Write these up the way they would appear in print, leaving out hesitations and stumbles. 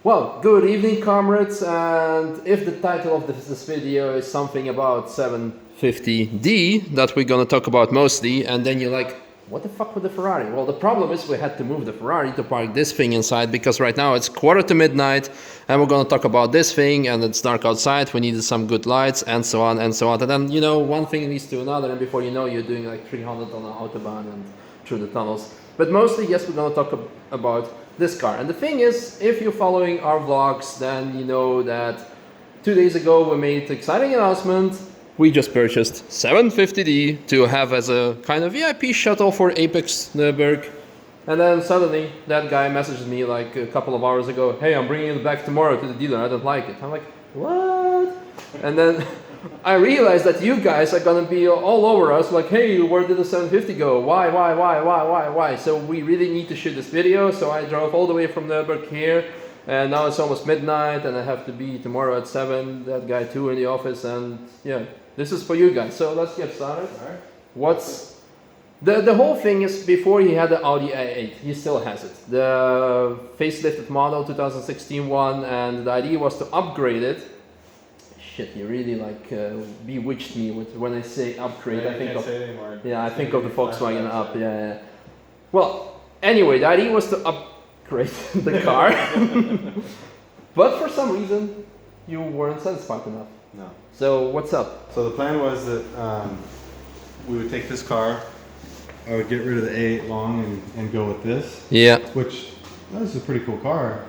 Well, good evening, comrades, and if the title of this video is something about 750D that we're gonna talk about mostly, and then you're like, what the fuck with the Ferrari? Well, the problem is we had to move the Ferrari to park this thing inside because right now it's 1:45 and we're gonna talk about this thing and it's dark outside, we needed some good lights and so on and so on. And then, you know, one thing leads to another and before you know you're doing like 300 on the Autobahn and through the tunnels. But mostly, yes, we're gonna talk about this car. And the thing is, if you're following our vlogs, then you know that 2 days ago we made an exciting announcement. We just purchased 750D to have as a kind of VIP shuttle for Apex Nürburg. And then suddenly that guy messaged me like a couple of hours ago, hey, I'm bringing it back tomorrow to the dealer, I don't like it. I'm like, what? And then I realized that you guys are gonna be all over us like, hey, where did the 750 go? Why? So we really need to shoot this video. So I drove all the way from Nürburg here and now it's almost midnight and I have to be tomorrow at 7, that guy too in the office, and yeah, this is for you guys. So let's get started. All right. What's the whole thing is, before he had the Audi A8, he still has it. The facelifted model, 2016 one, and the idea was to upgrade it. Shit, you really like bewitched me with when I say upgrade. I think of I think of the Volkswagen Up. Yeah. Well, anyway, the idea was to upgrade the car, but for some reason you weren't satisfied enough. No. So what's up? So the plan was that we would take this car, I would get rid of the A8 long and go with this. Yeah. Which, this is a pretty cool car.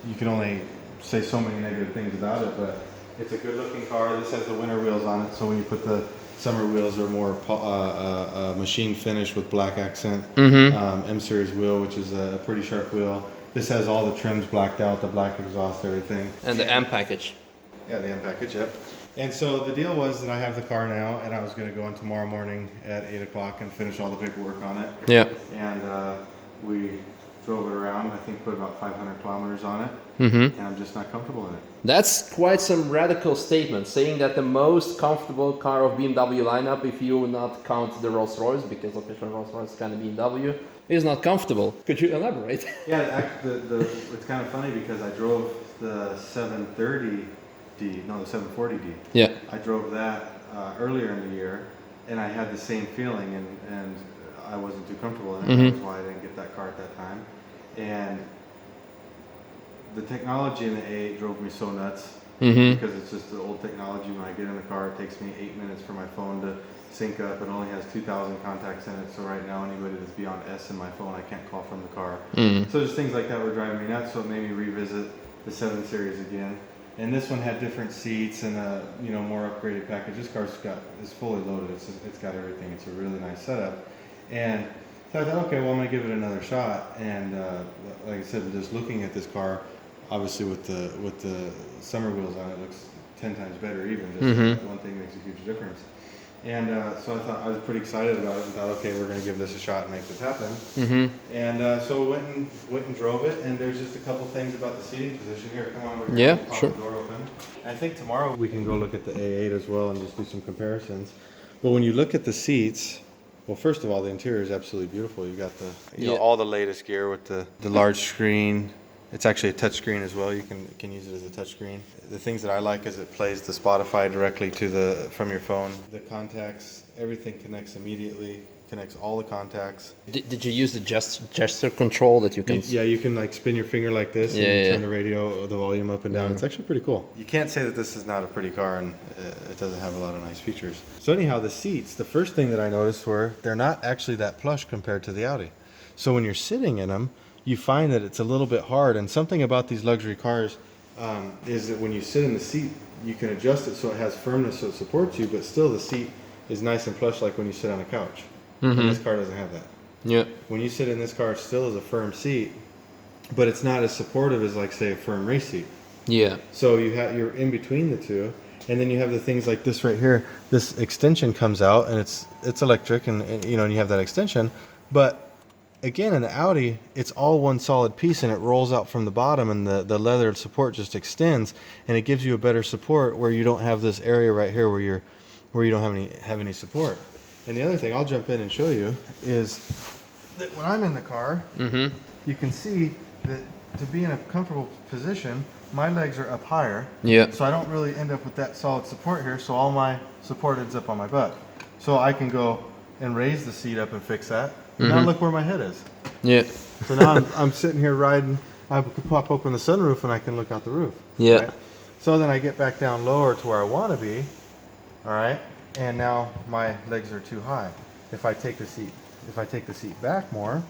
You can only say so many negative things about it, but it's a good looking car. This has the winter wheels on it, so when you put the summer wheels are more machine finish with black accent. M series wheel, which is a pretty sharp wheel. This has all the trims blacked out, the black exhaust, everything. And the M package. Yeah, the M package, yep. And so the deal was that I have the car now, and I was going to go in tomorrow morning at 8 o'clock and finish all the paperwork on it. Yeah. And we drove it around, I think put about 500 kilometers on it, and I'm just not comfortable in it. That's quite some radical statement, saying that the most comfortable car of BMW lineup, if you not count the Rolls-Royce, because official Rolls-Royce is kind of BMW, is not comfortable. Could you elaborate? Yeah, it's kind of funny because I drove the 740D. Yeah. I drove that earlier in the year, and I had the same feeling, and I wasn't too comfortable in it. That's why I didn't get that car at that time. And the technology in the A8 drove me so nuts because it's just the old technology. When I get in the car, it takes me 8 minutes for my phone to sync up. It only has 2,000 contacts in it, so right now anybody that's beyond S in my phone, I can't call from the car. So just things like that were driving me nuts, so it made me revisit the 7 Series again. And this one had different seats and a more upgraded package. This car is fully loaded. It's got everything. It's a really nice setup. And so I thought, okay, well, I'm gonna give it another shot. And like I said, just looking at this car, obviously with the summer wheels on it, looks 10 times better. Even just one thing makes a huge difference. And so I thought, I was pretty excited about it and thought, okay, we're going to give this a shot and make this happen. And so went and drove it, and there's just a couple things about the seating position here. Come on, we're going to pop the door open. I think tomorrow we can go look at the A8 as well and just do some comparisons. But when you look at the seats, well, first of all, the interior is absolutely beautiful. You got the all the latest gear with the large screen. It's actually a touch screen as well. You can use it as a touch screen. The things that I like is it plays the Spotify directly from your phone. The contacts, everything connects immediately, connects all the contacts. Did you use the gesture control that you can? Yeah, you can like spin your finger like this and turn the radio, the volume up and down. It's actually pretty cool. You can't say that this is not a pretty car and it doesn't have a lot of nice features. So anyhow, the seats, the first thing that I noticed were they're not actually that plush compared to the Audi. So when you're sitting in them, you find that it's a little bit hard, and something about these luxury cars is that when you sit in the seat, you can adjust it so it has firmness so it supports you, but still the seat is nice and plush like when you sit on a couch. And this car doesn't have that. Yeah. When you sit in this car, it still is a firm seat, but it's not as supportive as like say a firm race seat. Yeah. So you're in between the two, and then you have the things like this right here. This extension comes out, and it's electric, and you have that extension, but again, in the Audi, it's all one solid piece and it rolls out from the bottom, and the leather support just extends, and it gives you a better support where you don't have this area right here where you don't have any support. And the other thing, I'll jump in and show you, is that when I'm in the car, you can see that to be in a comfortable position, my legs are up higher. Yeah. So I don't really end up with that solid support here. So all my support ends up on my butt. So I can go and raise the seat up and fix that. And now look where my head is. Yeah. So now I'm sitting here riding. I could pop open the sunroof and I can look out the roof. Yeah. Right? So then I get back down lower to where I want to be. All right. And now my legs are too high. If I take the seat back more,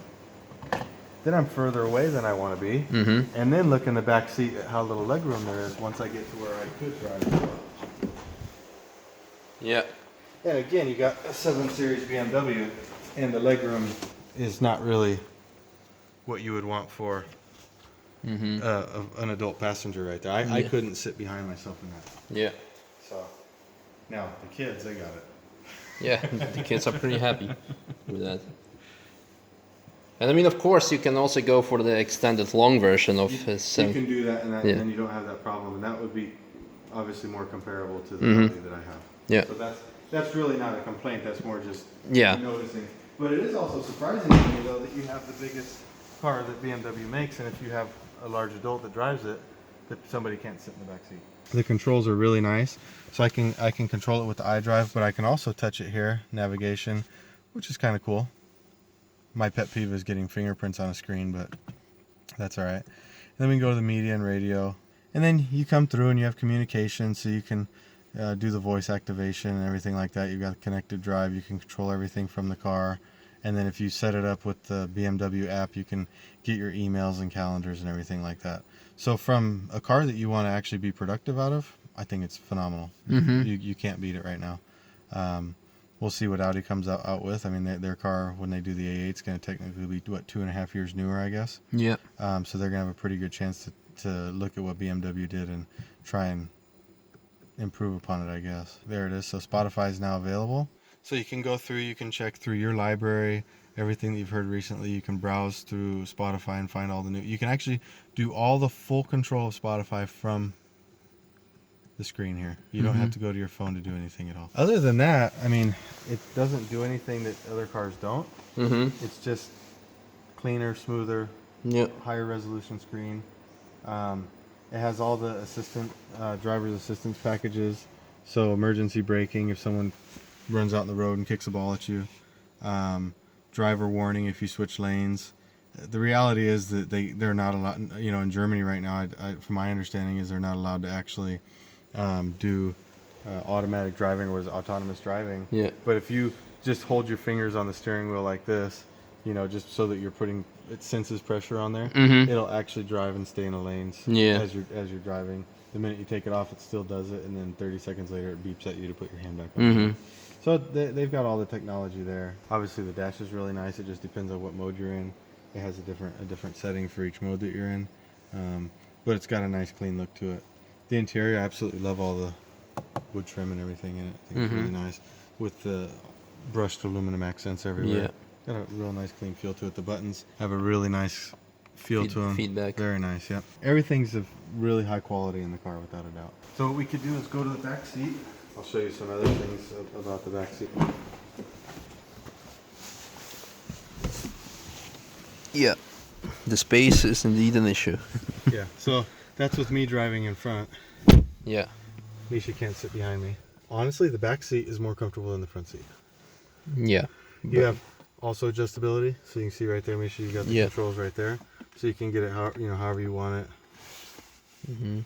then I'm further away than I want to be. And then look in the back seat at how little leg room there is once I get to where I could drive. Yeah. And again, you got a 7 Series BMW, and the leg room is not really what you would want for an adult passenger right there. I couldn't sit behind myself in that. Yeah. So now the kids, they got it. Yeah, the kids are pretty happy with that. And I mean, of course, you can also go for the extended long version of his. You can do that, and then you don't have that problem, and that would be obviously more comparable to the Audi that I have. Yeah. So that's really not a complaint. That's more just Yeah. noticing. But it is also surprising to me though that you have the biggest car that BMW makes, and if you have a large adult that drives it, that somebody can't sit in the back seat. The controls are really nice, so I can control it with the iDrive, but I can also touch it here, navigation, which is kind of cool. My pet peeve is getting fingerprints on a screen, but that's all right. And then we can go to the media and radio, and then you come through and you have communication, so you can do the voice activation and everything like that. You've got a connected drive, you can control everything from the car, and then if you set it up with the BMW app, you can get your emails and calendars and everything like that. So from a car that you want to actually be productive out of, I think it's phenomenal. You can't beat it right now. We'll see what Audi comes out with. I mean, their car, when they do the A8, is going to technically be, 2.5 years newer, I guess. Yeah. So they're going to have a pretty good chance to look at what BMW did and try and improve upon it, I guess. There it is. So Spotify is now available. So you can go through, you can check through your library, everything that you've heard recently. You can browse through Spotify and find all the new. You can actually do all the full control of Spotify from the screen here. You don't have to go to your phone to do anything at all. Other than that, I mean, it doesn't do anything that other cars don't. It's just cleaner, smoother, higher resolution screen. It has all the driver's assistance packages. So emergency braking if someone runs out in the road and kicks a ball at you. Driver warning if you switch lanes. The reality is that they're not allowed, in Germany right now, from my understanding, is they're not allowed to actually do automatic driving or autonomous driving. Yeah. But if you just hold your fingers on the steering wheel like this, just so that it senses pressure on there, it'll actually drive and stay in the lanes as you're driving. The minute you take it off, it still does it, and then 30 seconds later, it beeps at you to put your hand back on. So they've got all the technology there. Obviously, the dash is really nice. It just depends on what mode you're in. It has a different setting for each mode that you're in, but it's got a nice, clean look to it. The interior, I absolutely love all the wood trim and everything in it. I think it's really nice with the brushed aluminum accents everywhere. Got a real nice, clean feel to it. The buttons have a really nice feel to them. Feedback. Very nice, yep. Everything's of really high quality in the car, without a doubt. So what we could do is go to the back seat. I'll show you some other things about the back seat. Yeah, the space is indeed an issue. Yeah, so that's with me driving in front. Yeah. Misha can't sit behind me. Honestly, the back seat is more comfortable than the front seat. Yeah. You have also adjustability, so you can see right there, Misha, you got the controls right there, so you can get it however you want it.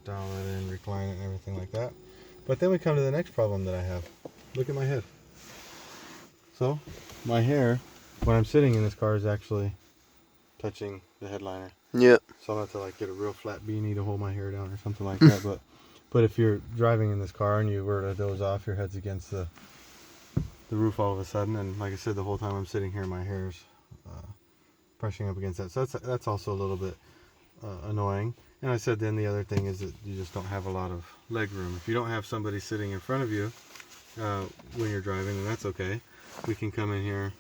Dial it in, recline it, and everything like that. But then we come to the next problem that I have. Look at my head. So my hair, when I'm sitting in this car, is actually touching the headliner. Yeah. So I'll have to get a real flat beanie to hold my hair down or something like that. But if you're driving in this car and you were to doze off, your head's against the roof all of a sudden, and like I said, the whole time I'm sitting here, my hair's brushing up against that. So that's also a little bit annoying. And I said then the other thing is that you just don't have a lot of leg room. If you don't have somebody sitting in front of you when you're driving, then that's okay. We can come in here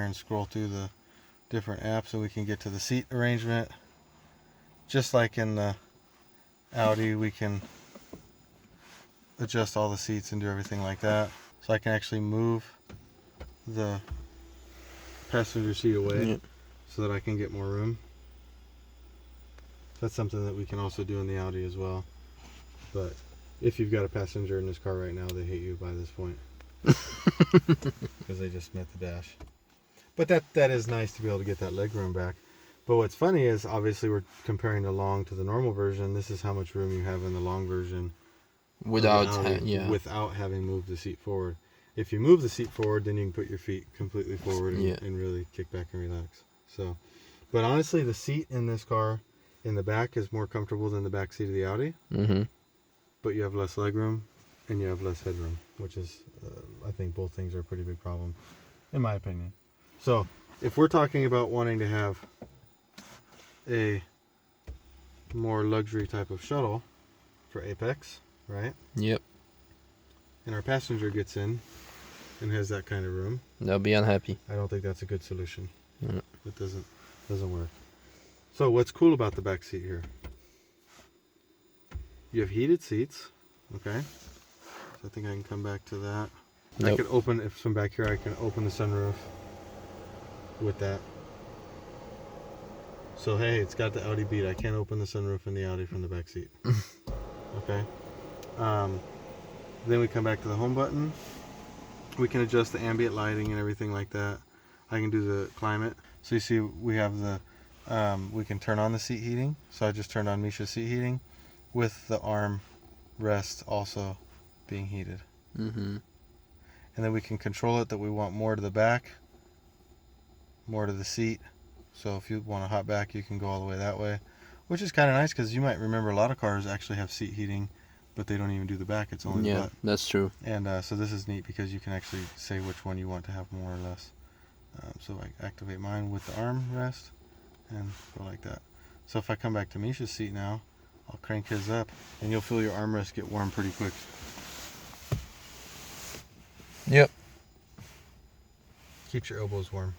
and scroll through the different apps, and we can get to the seat arrangement. Just like in the Audi, we can adjust all the seats and do everything like that. So I can actually move the passenger seat away Yeah. so that I can get more room. That's something that we can also do in the Audi as well. But if you've got a passenger in this car right now, they hate you by this point. Because they just met the dash. But that is nice to be able to get that legroom back. But what's funny is, obviously, we're comparing the long to the normal version. This is how much room you have in the long version Without, without having moved the seat forward. If you move the seat forward, then you can put your feet completely forward and really kick back and relax. So, but honestly, the seat in this car in the back is more comfortable than the back seat of the Audi. Mm-hmm. But you have less legroom and you have less headroom, which is, I think both things are a pretty big problem, in my opinion. So, if we're talking about wanting to have a more luxury type of shuttle for Apex, right? Yep. And our passenger gets in and has that kind of room, They'll be unhappy. I don't think that's a good solution. Yeah. It doesn't work. So what's cool about the back seat here? You have heated seats, okay? So I think I can come back to that. Nope. I could open, if from back here, I can open the sunroof with that. So hey, it's got the Audi beat. I can't open the sunroof in the Audi from the back seat. Okay. Then we come back to the home button. We can adjust the ambient lighting and everything like that. I can do the climate. So you see we have the, we can turn on the seat heating. So I just turned on Misha's seat heating with the arm rest also being heated. Mm-hmm. And then we can control it that we want more to the back, more to the seat. So if you want a hot back, you can go all the way that way, which is kind of nice because you might remember a lot of cars actually have seat heating, but they don't even do the back. It's only the butt. That's true. And so this is neat because you can actually say which one you want to have more or less. So I activate mine with the arm rest and go like that. So if I come back to Misha's seat now, I'll crank his up and you'll feel your armrest get warm pretty quick. Yep. Keeps your elbows warm.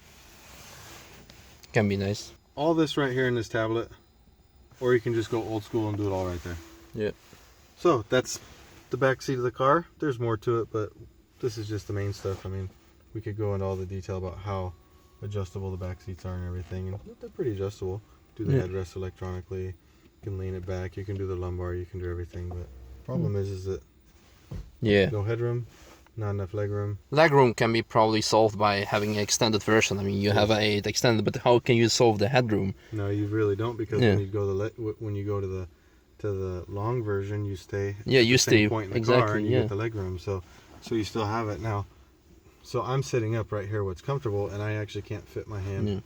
Can be nice. All this right here in this tablet, or you can just go old school and do it all right there. Yeah. So that's the back seat of the car. There's more to it, but this is just the main stuff. I mean, we could go into all the detail about how adjustable the back seats are and everything, and they're pretty adjustable. Do the headrest electronically. You can lean it back. You can do the lumbar. You can do everything. But problem is that no headroom, not enough legroom. Legroom can be probably solved by having an extended version. I mean, you have A8 extended, but how can you solve the headroom? No, you really don't, because when you go when you go to the long version, you stay at the same point in the car and you get the legroom. So you still have it now. So I'm sitting up right here, what's comfortable, and I actually can't fit my hand. Yeah.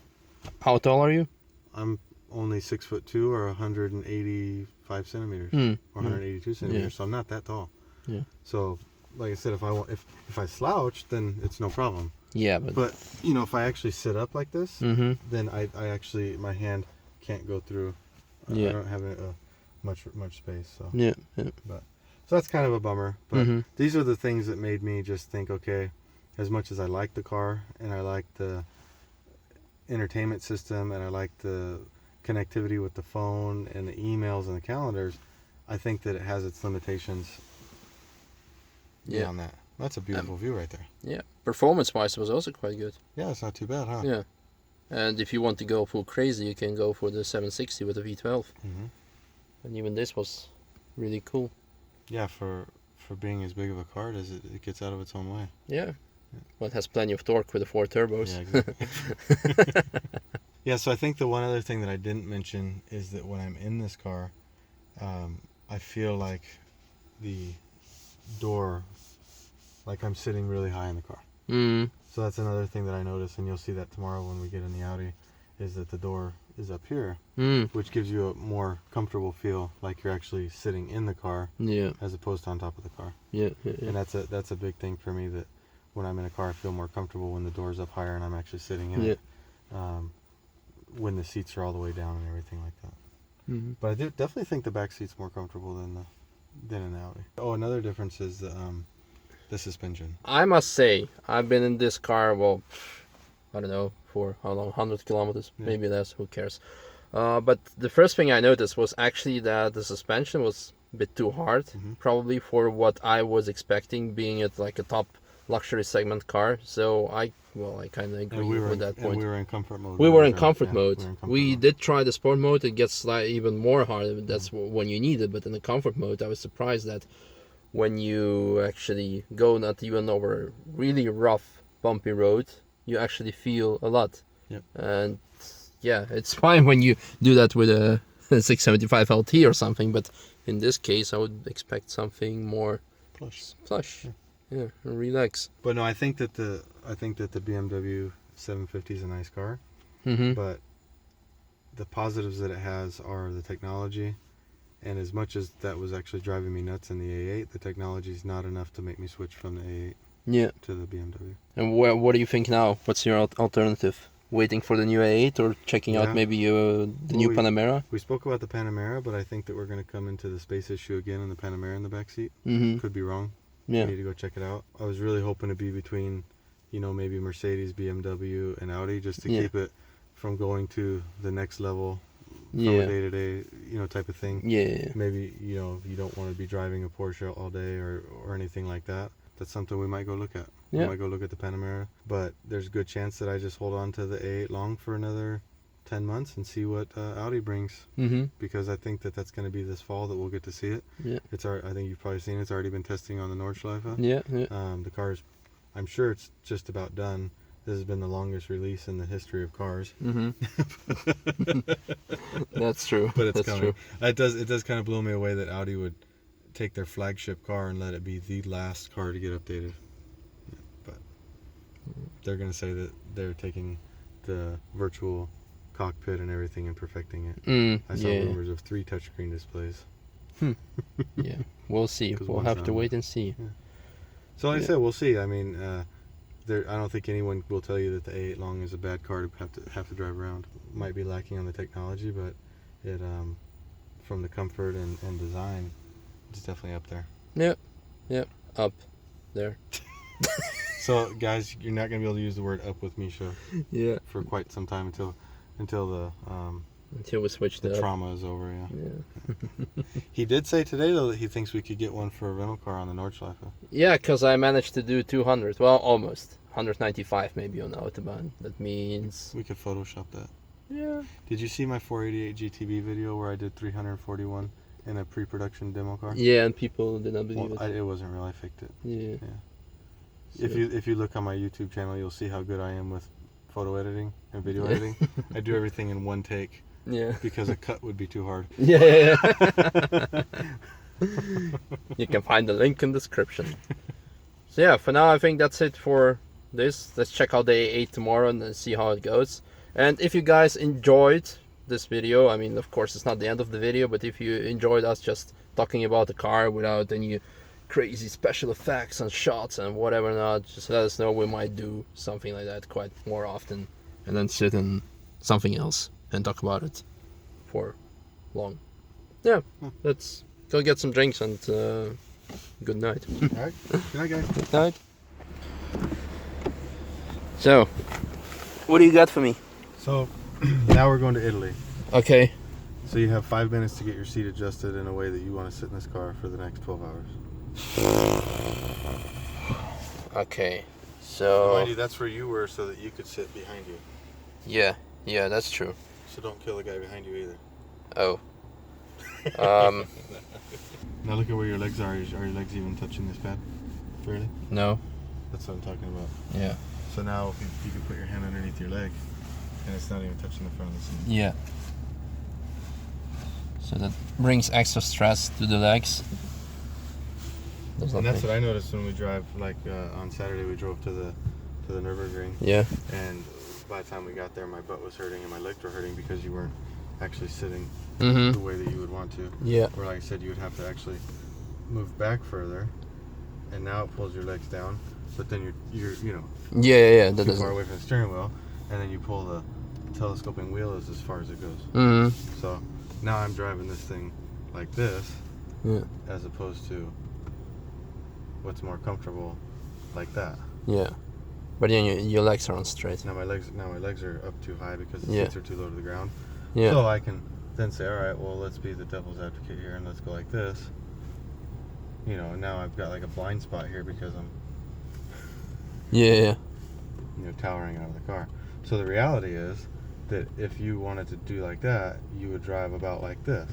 How tall are you? I'm only 6'2" or 185 centimeters or 182 centimeters. So I'm not that tall. Yeah. So like I said, if I slouch, then it's no problem. Yeah, but you know, if I actually sit up like this, then I actually, my hand can't go through. I don't have much space. So but so that's kind of a bummer. But these are the things that made me just think, okay, as much as I like the car and I like the entertainment system and I like the connectivity with the phone and the emails and the calendars, I think that it has its limitations. On that. That's a beautiful view right there. Yeah, performance-wise, it was also quite good. Yeah, it's not too bad, huh? Yeah, and if you want to go full crazy, you can go for the 760 with a V12. And even this was really cool. Yeah, for being as big of a car as it gets out of its own way. Yeah, well, it has plenty of torque with the 4 turbos. Yeah, exactly. Yeah, so I think the one other thing that I didn't mention is that when I'm in this car, I feel like the door, like I'm sitting really high in the car. So that's another thing that I noticed, and you'll see that tomorrow when we get in the Audi, is that the door is up here, which gives you a more comfortable feel, like you're actually sitting in the car, as opposed to on top of the car. And that's a big thing for me, that when I'm in a car, I feel more comfortable when the door's up higher and I'm actually sitting in it, when the seats are all the way down and everything like that. But I definitely think the back seat's more comfortable than an Audi. Oh, another difference is the suspension. I must say, I've been in this car, well, I don't know, for how long, 100 kilometers, maybe less, who cares. But the first thing I noticed was actually that the suspension was a bit too hard, probably for what I was expecting, being at like a top luxury segment car. So I kind of agree with that point. And we were in comfort mode. We were in comfort mode. We were in comfort We mode. did try the sport mode. It gets like even more hard. That's when you need it. But in the comfort mode, I was surprised that when you actually go not even over a really rough, bumpy road, you actually feel a lot. Yep. And yeah, it's fine when you do that with a 675 LT or something. But in this case, I would expect something more plush. Yeah, relax. But no, I think that the BMW 750 is a nice car. Mm-hmm. But the positives that it has are the technology, and as much as that was actually driving me nuts in the A8, the technology is not enough to make me switch from the A8 to the BMW. And what do you think now? What's your alternative? Waiting for the new A8 or checking out maybe the new Panamera? We spoke about the Panamera, but I think that we're going to come into the space issue again in the Panamera in the backseat. Mm-hmm. Could be wrong. Yeah. I need to go check it out. I was really hoping to be between, maybe Mercedes, BMW, and Audi, just to keep it from going to the next level from a day-to-day, type of thing. Yeah. Maybe, if you don't want to be driving a Porsche all day or anything like that, that's something we might go look at. Yeah. We might go look at the Panamera. But there's a good chance that I just hold on to the A8 Long for another 10 months and see what Audi brings. Mm-hmm. Because I think that that's going to be this fall that we'll get to see it. Yeah. I think you've probably seen it's already been testing on the Nordschleife. Yeah. The car's, I'm sure it's just about done. This has been the longest release in the history of cars. Mm-hmm. That's true. But it's That's coming. true. It does kind of blow me away that Audi would take their flagship car and let it be the last car to get updated. But they're going to say that they're taking the virtual cockpit and everything and perfecting it. I saw rumors of 3 touchscreen displays. Yeah, we'll see. We'll have to wait and see. Yeah. So like I said, we'll see. I mean, I don't think anyone will tell you that the A8 Long is a bad car to have to drive around. Might be lacking on the technology, but it from the comfort and design, it's definitely up there. Yep, up there. So guys, you're not gonna be able to use the word "up" with Misha for quite some time until we switch the trauma is over. Yeah. He did say today though that he thinks we could get one for a rental car on the Nordschleife. Yeah, because I managed to do 200. Well, almost 195 maybe on Autobahn. That means we could Photoshop that. Yeah. Did you see my 488 GTB video where I did 341 in a pre-production demo car? Yeah, and people did not believe it. It wasn't real. I faked it. Yeah. So. If you look on my YouTube channel, you'll see how good I am with photo editing and video editing. I do everything in one take. Yeah. Because a cut would be too hard. Yeah. You can find the link in the description. So yeah, for now I think that's it for this. Let's check out the A8 tomorrow and then see how it goes. And if you guys enjoyed this video, I mean, of course it's not the end of the video, but if you enjoyed us just talking about the car without any crazy special effects and shots and whatever not, just let us know. We might do something like that quite more often and then sit in something else and talk about it for long. Yeah, let's go get some drinks and good night. Alright, good night guys. Good night. So, what do you got for me? So, now we're going to Italy. Okay. So you have 5 minutes to get your seat adjusted in a way that you want to sit in this car for the next 12 hours. Okay, so... Mind you, that's where you were so that you could sit behind you. Yeah, that's true. So don't kill the guy behind you either. Oh. Now look at where your legs are. Are your legs even touching this pad? Barely? No. That's what I'm talking about. Yeah. So now if you can put your hand underneath your leg and it's not even touching the front of the seat. Yeah. So that brings extra stress to the legs. And that's what I noticed when we drive, like on Saturday we drove to the Nürburg ring. Yeah. And by the time we got there, my butt was hurting and my legs were hurting because you weren't actually sitting the way that you would want to. Yeah. Or like I said, you would have to actually move back further, and now it pulls your legs down. But then you're Yeah. too far away from the steering wheel, and then you pull the telescoping wheel as far as it goes. So now I'm driving this thing like this, as opposed to what's more comfortable, like that. Yeah. But then your legs are on straight. Now my legs are up too high because the seats are too low to the ground. Yeah. So I can then say, all right, well, let's be the devil's advocate here and let's go like this. You know, now I've got like a blind spot here because I'm Yeah. Towering out of the car. So the reality is that if you wanted to do like that, you would drive about like this.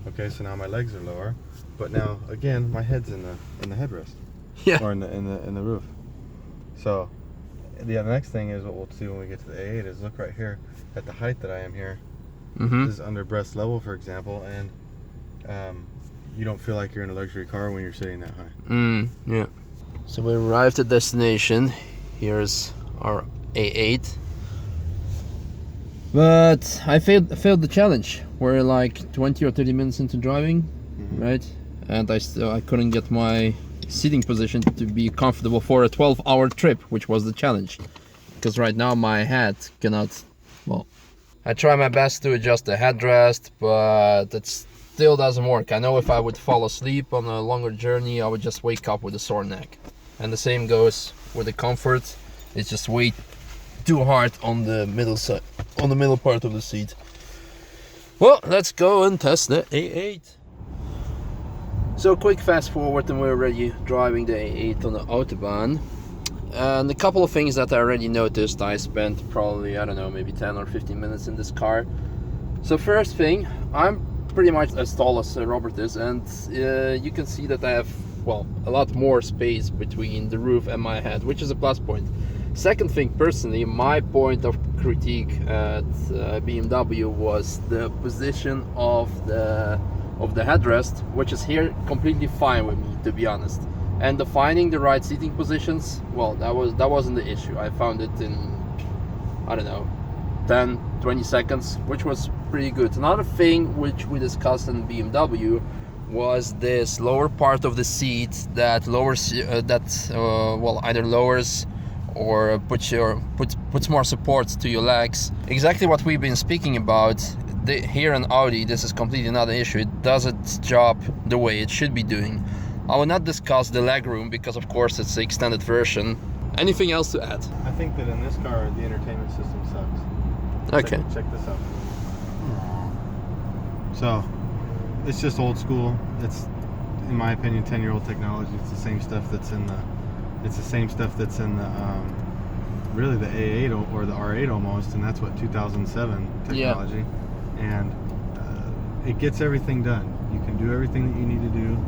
Okay, so now my legs are lower, but now again my head's in the headrest. Yeah. Or in the roof. So the next thing is what we'll see when we get to the A8 is look right here at the height that I am here. Mm-hmm. This is under breast level, for example, and you don't feel like you're in a luxury car when you're sitting that high. Yeah. So we arrived at destination. Here's our A8. But I failed the challenge. We're like 20 or 30 minutes into driving, right? And I couldn't get my seating position to be comfortable for a 12-hour trip, which was the challenge. Because right now my head cannot, well, I try my best to adjust the headrest, but it still doesn't work. I know if I would fall asleep on a longer journey, I would just wake up with a sore neck. And the same goes with the comfort. It's just way too hard on the middle side, on the middle part of the seat. Well, let's go and test the A8. So quick fast forward, and we're already driving the A8 on the Autobahn. And a couple of things that I already noticed. I spent probably, I don't know, maybe 10 or 15 minutes in this car. So first thing, I'm pretty much as tall as Robert is, and you can see that I have, well, a lot more space between the roof and my head, which is a plus point. Second thing, personally, my point of critique at BMW was the position of the headrest, which is here completely fine with me, to be honest. And finding the right seating positions, well, that wasn't the issue. I found it in, I don't know, 10-20 seconds, which was pretty good. Another thing which we discussed in BMW was this lower part of the seat that lowers well, either lowers or puts more support to your legs. Exactly what we've been speaking about. Here in Audi, this is completely another issue. It does its job the way it should be doing. I will not discuss the legroom because of course it's the extended version. Anything else to add? I think that in this car the entertainment system sucks. Okay. Check this out. So it's just old school. It's, in my opinion, 10-year-old technology. It's the same stuff that's in the really the A8 or the R8 almost, and that's what 2007 technology. Yeah. And it gets everything done. You can do everything that you need to do.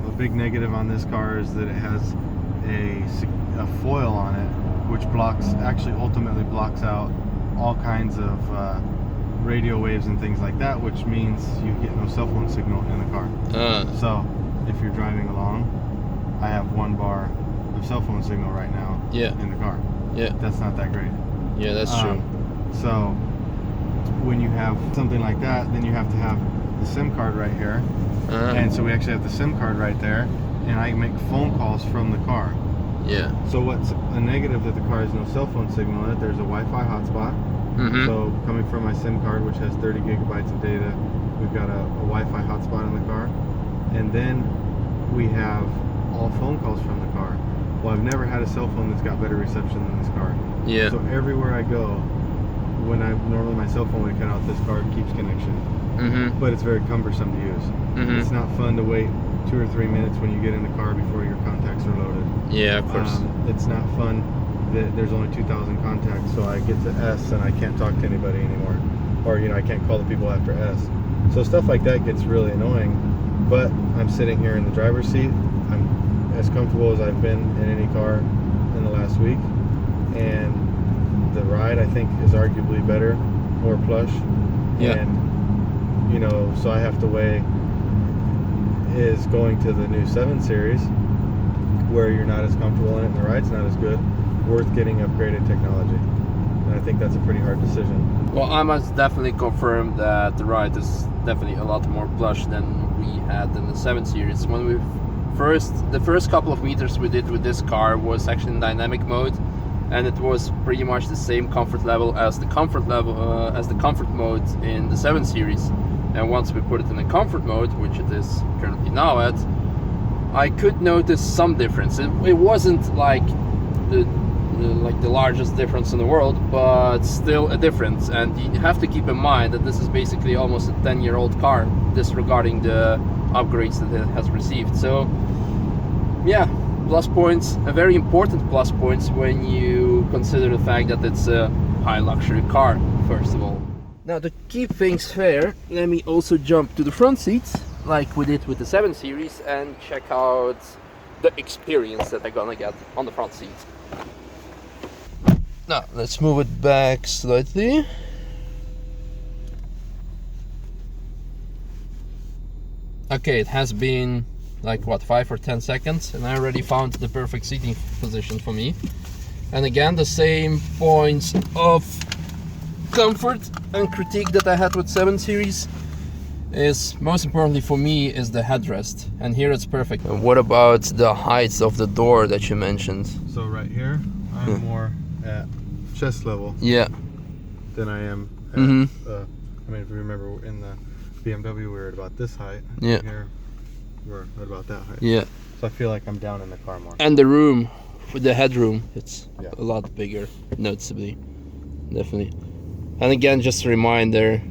A big negative on this car is that it has a foil on it, which ultimately blocks out all kinds of radio waves and things like that, which means you get no cell phone signal in the car. So if you're driving along, I have 1 bar of cell phone signal right now in the car. Yeah. That's not that great. Yeah, that's true. So when you have something like that, then you have to have the SIM card right here. And so we actually have the SIM card right there, and I make phone calls from the car. Yeah. So what's a negative that the car has no cell phone signal in it, there's a Wi-Fi hotspot. So coming from my SIM card, which has 30 gigabytes of data, we've got a Wi-Fi hotspot in the car. And then we have all phone calls from the car. Well, I've never had a cell phone that's got better reception than this car. Yeah. So everywhere I go, normally my cell phone would cut out, this car keeps connection. But it's very cumbersome to use. It's not fun to wait 2 or 3 minutes when you get in the car before your contacts are loaded. Yeah, of course. It's not fun that there's only 2,000 contacts, so I get to S and I can't talk to anybody anymore. Or, I can't call the people after S. So stuff like that gets really annoying. But I'm sitting here in the driver's seat. I'm as comfortable as I've been in any car in the last week. And the ride, I think, is arguably better, more plush. Yeah. And so I have to weigh, is going to the new 7 Series, where you're not as comfortable in it and the ride's not as good, worth getting upgraded technology? And I think that's a pretty hard decision. Well, I must definitely confirm that the ride is definitely a lot more plush than we had in the 7 Series. When the first couple of meters we did with this car was actually in dynamic mode, and it was pretty much the same comfort level as the comfort mode in the 7 Series. And once we put it in the comfort mode, which it is currently now at, I could notice some difference. It wasn't like the largest difference in the world, but still a difference. And you have to keep in mind that this is basically almost a 10-year-old car, disregarding the upgrades that it has received. So yeah, plus points, a very important plus points when you consider the fact that it's a high luxury car, first of all. Now, to keep things fair, let me also jump to the front seats, like we did with the 7 Series, and check out the experience that I'm gonna get on the front seats. Now, let's move it back slightly. Okay, it has been like what, 5 or 10 seconds, and I already found the perfect seating position for me. And again, the same points of comfort and critique that I had with 7 Series is, most importantly for me, is the headrest, and here it's perfect. And what about the height of the door that you mentioned? So right here, I'm more at chest level than I am at, I mean, if you remember in the BMW we were at about this height. Here we're at about that height. So I feel like I'm down in the car more. And the room, with the headroom, it's a lot bigger, noticeably, definitely. And again, just a reminder,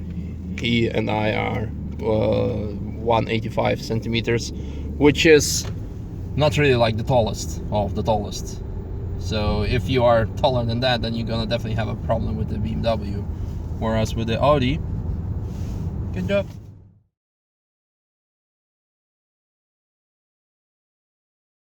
he and I are 185 centimeters, which is not really like the tallest of the tallest. So if you are taller than that, then you're gonna definitely have a problem with the BMW. Whereas with the Audi, good job.